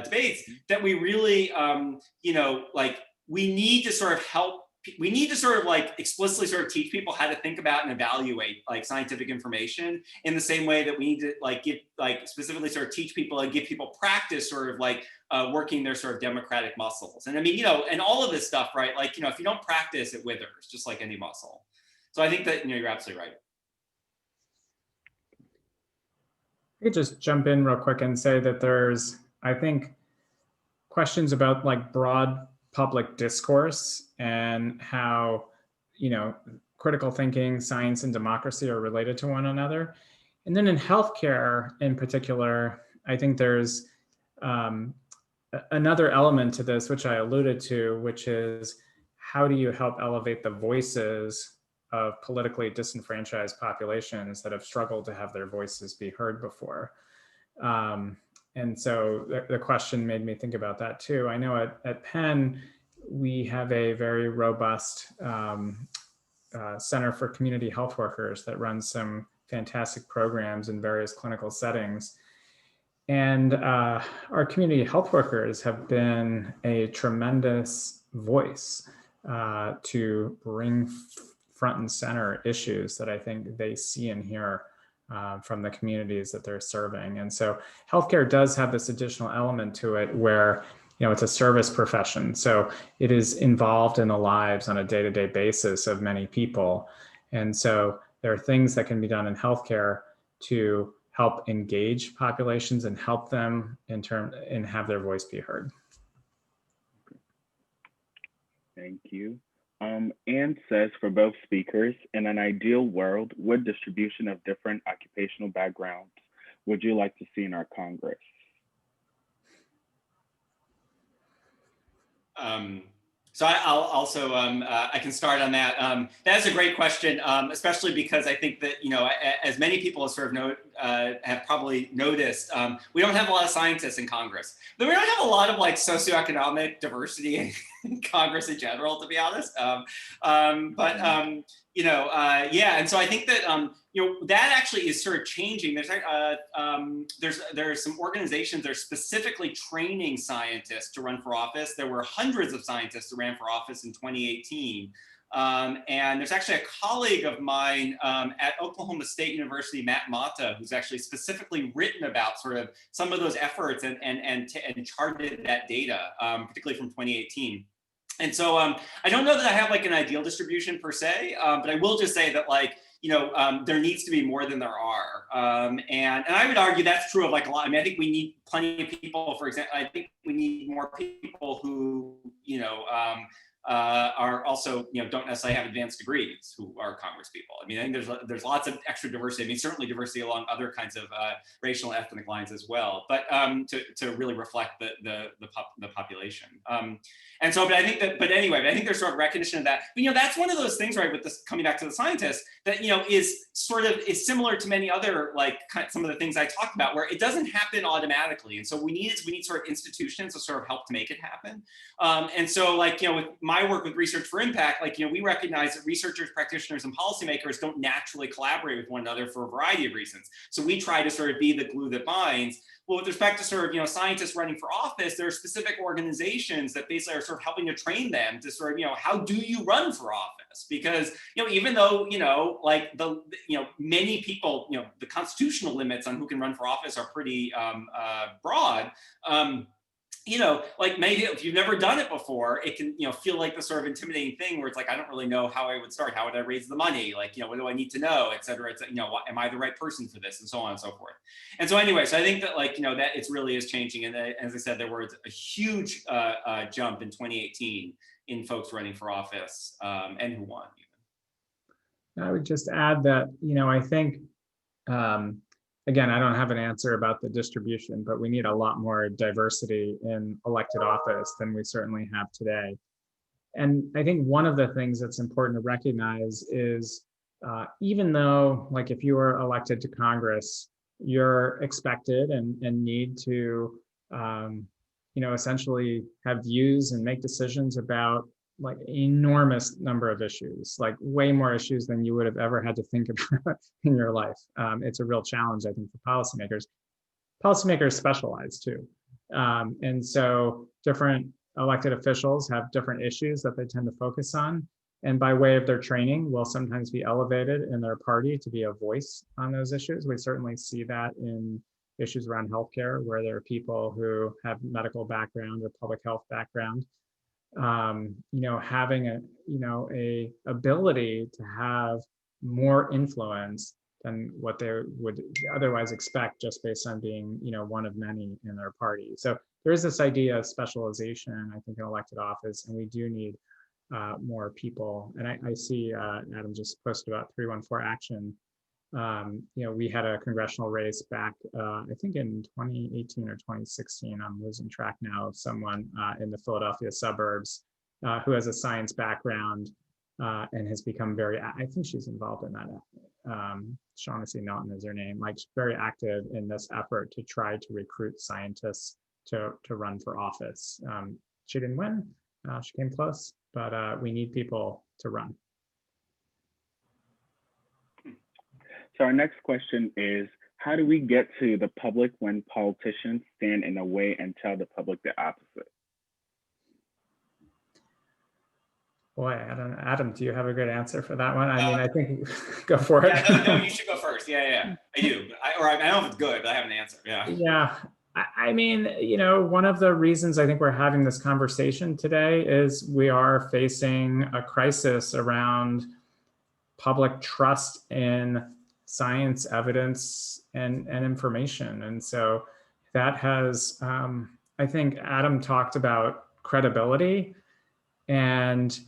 debates, that we really, you know, like, we need to sort of like explicitly sort of teach people how to think about and evaluate, like, scientific information in the same way that we need to, like, give, like, specifically sort of teach people and give people practice sort of like working their sort of democratic muscles. And I mean, you know, and all of this stuff, right? Like, you know, if you don't practice, it withers, just like any muscle. So I think that, you know, you're absolutely right. I could just jump in real quick and say that there's, I think, questions about, like, broad public discourse and how, you know, critical thinking, science, and democracy are related to one another. And then in healthcare in particular, I think there's another element to this, which I alluded to, which is how do you help elevate the voices of politically disenfranchised populations that have struggled to have their voices be heard before? And so the question made me think about that too. I know at Penn, we have a very robust Center for Community Health Workers that runs some fantastic programs in various clinical settings. And our community health workers have been a tremendous voice to bring front and center issues that I think they see and hear from the communities that they're serving. And so healthcare does have this additional element to it where, you know, it's a service profession. So it is involved in the lives on a day-to-day basis of many people. And so there are things that can be done in healthcare to help engage populations and help them and have their voice be heard. Thank you. Anne says, for both speakers, in an ideal world, what distribution of different occupational backgrounds would you like to see in our Congress? So I'll also, I can start on that. That's a great question, especially because I think that, you know, as many people sort of have probably noticed, we don't have a lot of scientists in Congress. But we don't have a lot of, like, socioeconomic diversity in Congress in general, to be honest. You know, yeah, and so I think that, you know, that actually is sort of changing. There's some organizations that are specifically training scientists to run for office. There were hundreds of scientists who ran for office in 2018. And there's actually a colleague of mine at Oklahoma State University, Matt Mata, who's actually specifically written about sort of some of those efforts and charted that data, particularly from 2018. And so I don't know that I have, like, an ideal distribution per se, but I will just say that, like, you know, there needs to be more than there are. And I would argue that's true of, like, a lot. I mean, I think we need plenty of people, for example, I think we need more people who, you know, are also, you know, don't necessarily have advanced degrees who are Congress people. I mean, I think there's lots of extra diversity. I mean, certainly diversity along other kinds of racial and ethnic lines as well, but to really reflect the population. And so, but I think that, but anyway, I think there's sort of recognition of that. But, you know, that's one of those things, right, with this, coming back to the scientists, that, you know, is similar to many other, like, some of the things I talked about, where it doesn't happen automatically. And so we need sort of institutions to sort of help to make it happen. And so, like, you know, with my work with Research for Impact, like, you know, we recognize that researchers, practitioners, and policymakers don't naturally collaborate with one another for a variety of reasons. So we try to sort of be the glue that binds. Well, with respect to sort of, scientists running for office, there are specific organizations that basically are sort of helping to train them to sort of, how do you run for office? Because, even though, like many people, the constitutional limits on who can run for office are pretty broad. Like maybe if you've never done it before, it can, feel like the sort of intimidating thing where it's like, I don't really know how I would start. How would I raise the money? Like, what do I need to know, et cetera, et cetera, am I the right person for this, and so on and so forth. And so anyway, so I think that like, that it really is changing. And as I said, there was a huge jump in 2018 in folks running for office and who won even. I would just add that, I think, again, I don't have an answer about the distribution, but we need a lot more diversity in elected office than we certainly have today. And I think one of the things that's important to recognize is even though, like, if you were elected to Congress, you're expected and need to, essentially have views and make decisions about like enormous number of issues, like way more issues than you would have ever had to think about in your life. It's a real challenge, I think, for policymakers. Policymakers specialize too. And so different elected officials have different issues that they tend to focus on. And by way of their training, will sometimes be elevated in their party to be a voice on those issues. We certainly see that in issues around healthcare, where there are people who have medical background or public health background. Having a ability to have more influence than what they would otherwise expect just based on being, one of many in their party. So there is this idea of specialization, I think, in elected office, and we do need more people. And I see Adam just posted about 314 Action. We had a congressional race back, I think in 2018 or 2016, I'm losing track now, of someone in the Philadelphia suburbs who has a science background and has become I think she's involved in that. Shaughnessy Naughton is her name, like very active in this effort to try to recruit scientists to run for office. She didn't win, she came close, but we need people to run. So our next question is, how do we get to the public when politicians stand in a way and tell the public the opposite? Boy, Adam, do you have a good answer for that one? I mean, I think, go for it. Yeah, no, you should go first. Yeah, I do. I don't know if it's good, but I have an answer. Yeah. Yeah. I mean, one of the reasons I think we're having this conversation today is we are facing a crisis around public trust in science, evidence, and information. And so that has, I think Adam talked about credibility, and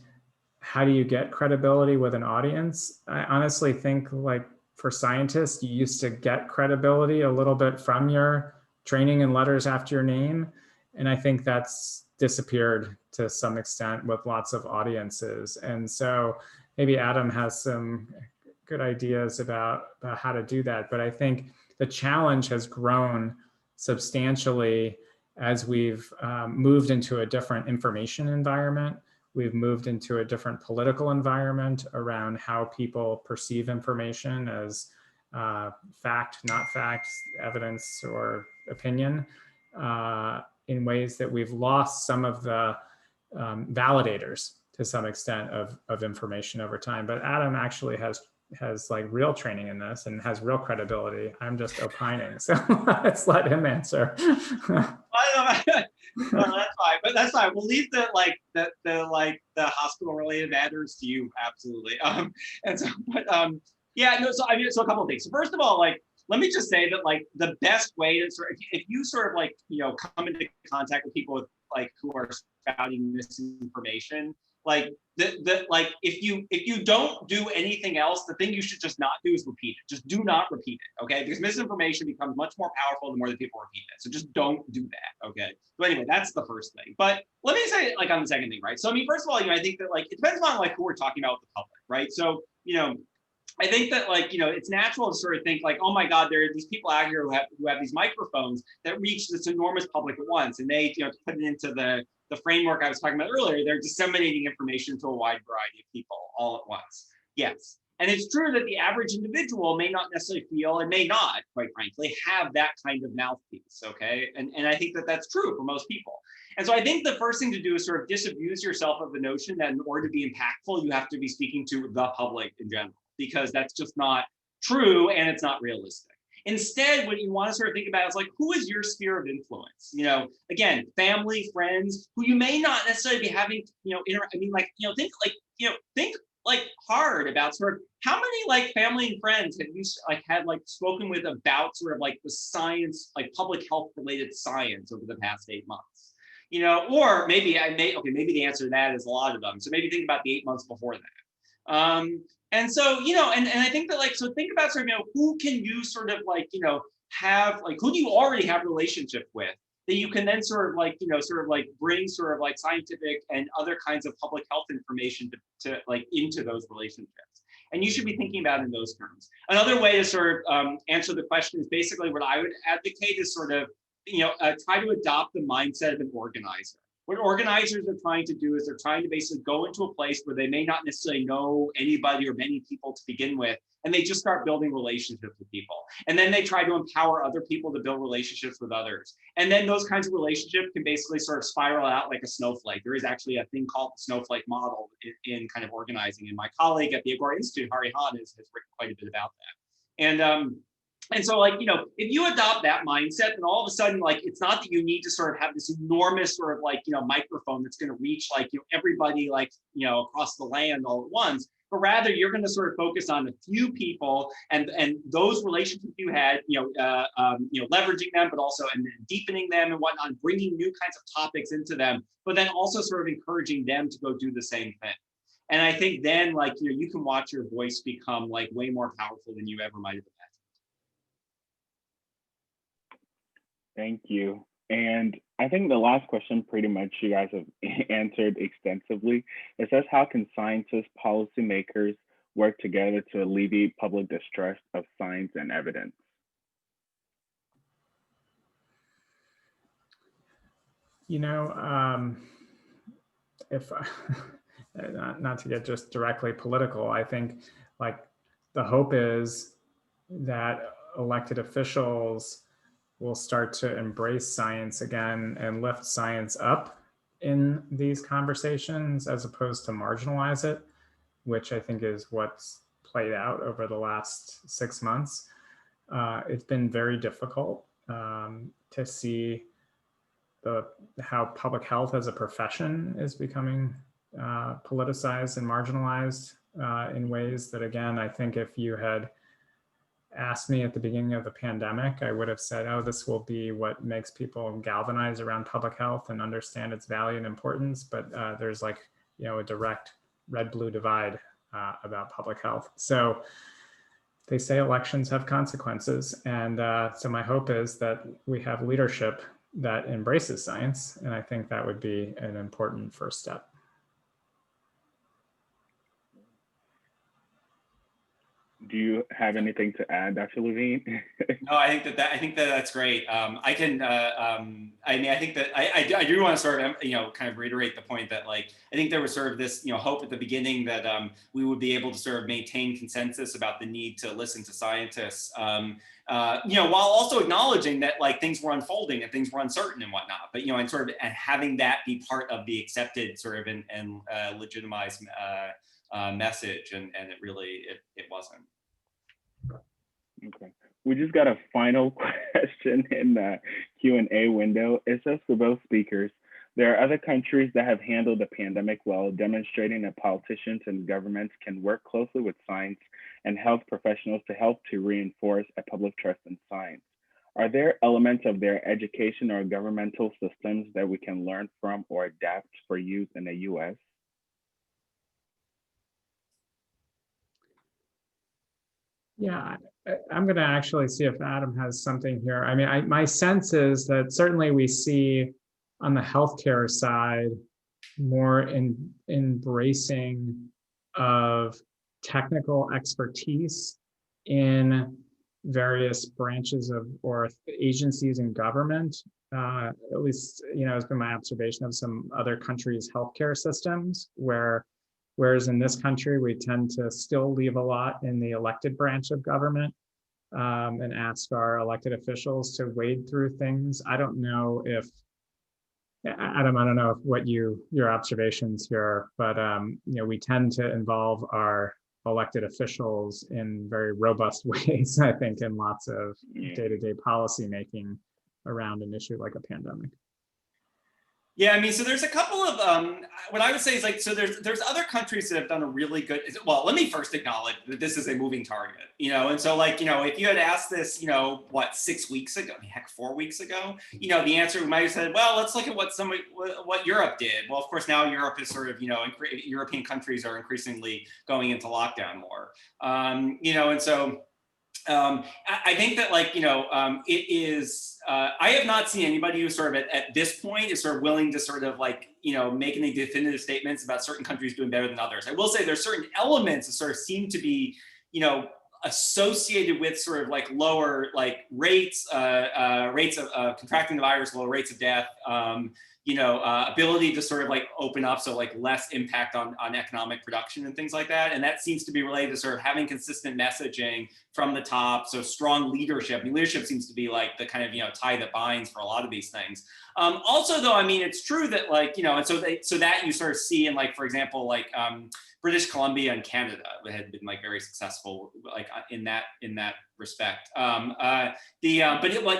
how do you get credibility with an audience? I honestly think, like, for scientists, you used to get credibility a little bit from your training and letters after your name. And I think that's disappeared to some extent with lots of audiences. And so maybe Adam has some good ideas about how to do that. But I think the challenge has grown substantially as we've moved into a different information environment. We've moved into a different political environment around how people perceive information as fact, not fact, evidence, or opinion, in ways that we've lost some of the validators to some extent of information over time. But Adam actually has like real training in this and has real credibility. I'm just opining, so let's let him answer. Well, that's fine, but that's fine. We'll leave the hospital related matters to you, absolutely. So a couple of things. So first of all, let me just say that the best way to if you sort of come into contact with people with who are spouting misinformation, if you don't do anything else, the thing you should just not do is repeat it. Just do not repeat it, okay? Because misinformation becomes much more powerful the more that people repeat it. So just don't do that, okay? So anyway, that's the first thing. But let me say on the second thing, right? So I mean, first of all, I think that it depends on who we're talking about with the public, right? So I think that it's natural to sort of think oh my God, there are these people out here who have these microphones that reach this enormous public at once, and they to put it into the framework I was talking about earlier, they're disseminating information to a wide variety of people all at once. Yes, And it's true that the average individual may not necessarily feel, and may not, quite frankly, have that kind of mouthpiece, okay? And I think that that's true for most people. And so I think the first thing to do is sort of disabuse yourself of the notion that in order to be impactful, you have to be speaking to the public in general, because that's just not true and it's not realistic. Instead, what you want to sort of think about is like, who is your sphere of influence? You know, again, family, friends, who you may not necessarily be having, think like hard about sort of how many like family and friends have you like had like spoken with about sort of like the science, like public health related science over the past 8 months? You know, or maybe maybe the answer to that is a lot of them. So maybe think about the 8 months before that. And so, you know, and I think that like, so think about sort of, you know, who can you sort of like, you know, have like, who do you already have a relationship with that you can then sort of like, you know, sort of like bring sort of like scientific and other kinds of public health information to like into those relationships. And you should be thinking about it in those terms. Another way to sort of answer the question is basically what I would advocate is sort of, you know, try to adopt the mindset of an organizer. What organizers are trying to do is they're trying to basically go into a place where they may not necessarily know anybody or many people to begin with, and they just start building relationships with people. And then they try to empower other people to build relationships with others. And then those kinds of relationships can basically sort of spiral out like a snowflake. There is actually a thing called the snowflake model in kind of organizing. And my colleague at the Agora Institute, Hari Han, has written quite a bit about that. And so like, you know, if you adopt that mindset, then all of a sudden, like, it's not that you need to sort of have this enormous sort of like, you know, microphone that's going to reach like, you know, everybody like, you know, across the land all at once, but rather you're going to sort of focus on a few people and those relationships you had, leveraging them, but also and deepening them and whatnot, bringing new kinds of topics into them, but then also sort of encouraging them to go do the same thing. And I think then like, you know, you can watch your voice become like way more powerful than you ever might have imagined. Thank you. And I think the last question pretty much you guys have answered extensively. It says, how can scientists, policymakers work together to alleviate public distrust of science and evidence? You know, if not to get just directly political, I think like the hope is that elected officials will start to embrace science again and lift science up in these conversations as opposed to marginalize it, which I think is what's played out over the last 6 months. It's been very difficult to see how public health as a profession is becoming politicized and marginalized in ways that, again, I think if you had asked me at the beginning of the pandemic, I would have said, oh, this will be what makes people galvanize around public health and understand its value and importance. But there's like, you know, a direct red-blue divide about public health. So they say elections have consequences. And so my hope is that we have leadership that embraces science. And I think that would be an important first step. Do you have anything to add, Dr. Levine? No, I think that's great. I think that I do want to sort of, kind of reiterate the point that, like, I think there was sort of this, hope at the beginning that we would be able to sort of maintain consensus about the need to listen to scientists, while also acknowledging that, like, things were unfolding and things were uncertain and whatnot, but, and sort of having that be part of the accepted sort of and legitimized message, and it really, it wasn't. Okay. We just got a final question in the Q&A window. It says, for both speakers, there are other countries that have handled the pandemic well, demonstrating that politicians and governments can work closely with science and health professionals to help to reinforce a public trust in science. Are there elements of their education or governmental systems that we can learn from or adapt for use in the US? Yeah, I'm going to actually see if Adam has something here. I mean, my sense is that certainly we see on the healthcare side more embracing of technical expertise in various branches of or agencies in government. At least, has been my observation of some other countries' healthcare systems where Whereas in this country, we tend to still leave a lot in the elected branch of government, and ask our elected officials to wade through things. I don't know if, Adam, I don't know if what your observations here, but we tend to involve our elected officials in very robust ways, I think, in lots of day-to-day policy making around an issue like a pandemic. Yeah, I mean, so there's a couple of what I would say is like, so there's other countries that have done a really good. Well, let me first acknowledge that this is a moving target, and so like, if you had asked this, what 6 weeks ago, I mean, heck, 4 weeks ago, the answer we might have said, well, let's look at what Europe did. Well, of course, now Europe is sort of, European countries are increasingly going into lockdown more, and so. I think that it is, I have not seen anybody who sort of at this point is sort of willing to sort of make any definitive statements about certain countries doing better than others. I will say there's certain elements that sort of seem to be, associated with sort of lower rates of contracting the virus, lower rates of death, ability to sort of open up, so less impact on economic production and things like that. And that seems to be related to sort of having consistent messaging from the top. So strong leadership. I mean, leadership seems to be the kind of, tie that binds for a lot of these things. Also though, I mean, it's true that and so that you sort of see in for example, British Columbia and Canada had been very successful in that respect. But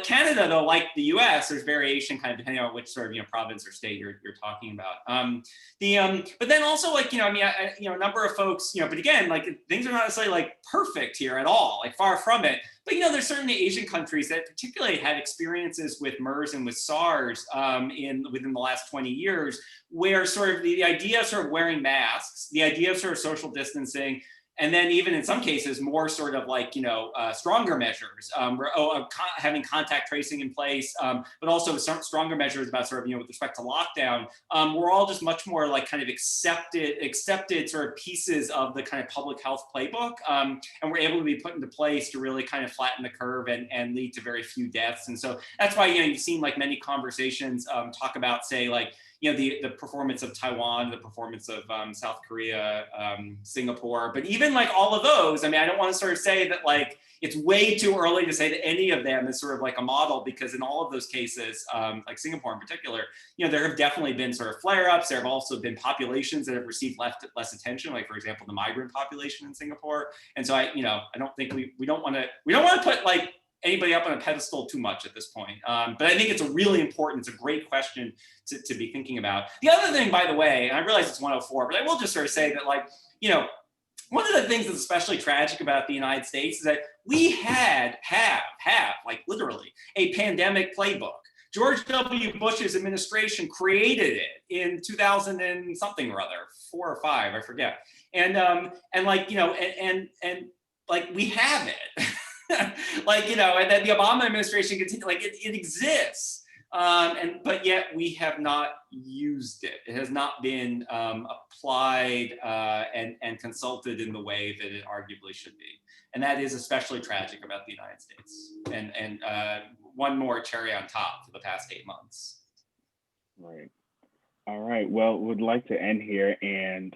Canada though, like the U.S., there's variation kind of depending on which sort of province or state you're talking about. But then also a number of folks but again things are not necessarily perfect here at all, far from it. But there's certain Asian countries that particularly had experiences with MERS and with SARS within the last 20 years, where sort of the idea of sort of wearing masks, the idea of sort of social distancing, and then even in some cases more sort of stronger measures, having contact tracing in place, but also some stronger measures about sort of with respect to lockdown, we're all just much more kind of accepted sort of pieces of the kind of public health playbook, and we're able to be put into place to really kind of flatten the curve and lead to very few deaths. And so that's why you've seen many conversations talk about, say, the performance of Taiwan, the performance of South Korea, Singapore, but even all of those, I mean, I don't want to sort of say that it's way too early to say that any of them is sort of a model, because in all of those cases, like Singapore in particular, there have definitely been sort of flare-ups. There have also been populations that have received less attention, like for example, the migrant population in Singapore. And so I don't think we don't want to put anybody up on a pedestal too much at this point. But I think it's it's a great question to be thinking about. The other thing, by the way, and I realize it's 1:04, but I will just sort of say that one of the things that's especially tragic about the United States is that we have literally a pandemic playbook. George W. Bush's administration created it in 2000 and something or other, 4 or 5, I forget. And we have it. And then the Obama administration continued, it exists. But yet we have not used it. It has not been applied and consulted in the way that it arguably should be. And that is especially tragic about the United States. And one more cherry on top for the past 8 months. Right. All right. Well, would like to end here and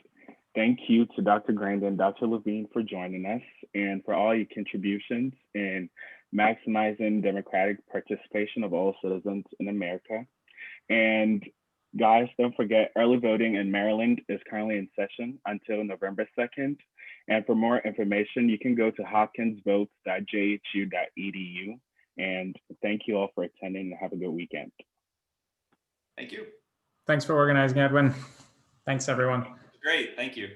thank you to Dr. Grandin and Dr. Levine for joining us and for all your contributions in maximizing democratic participation of all citizens in America. And guys, don't forget, early voting in Maryland is currently in session until November 2nd. And for more information, you can go to hopkinsvotes.jhu.edu. And thank you all for attending and have a good weekend. Thank you. Thanks for organizing, Edwin. Thanks, everyone. Great, thank you.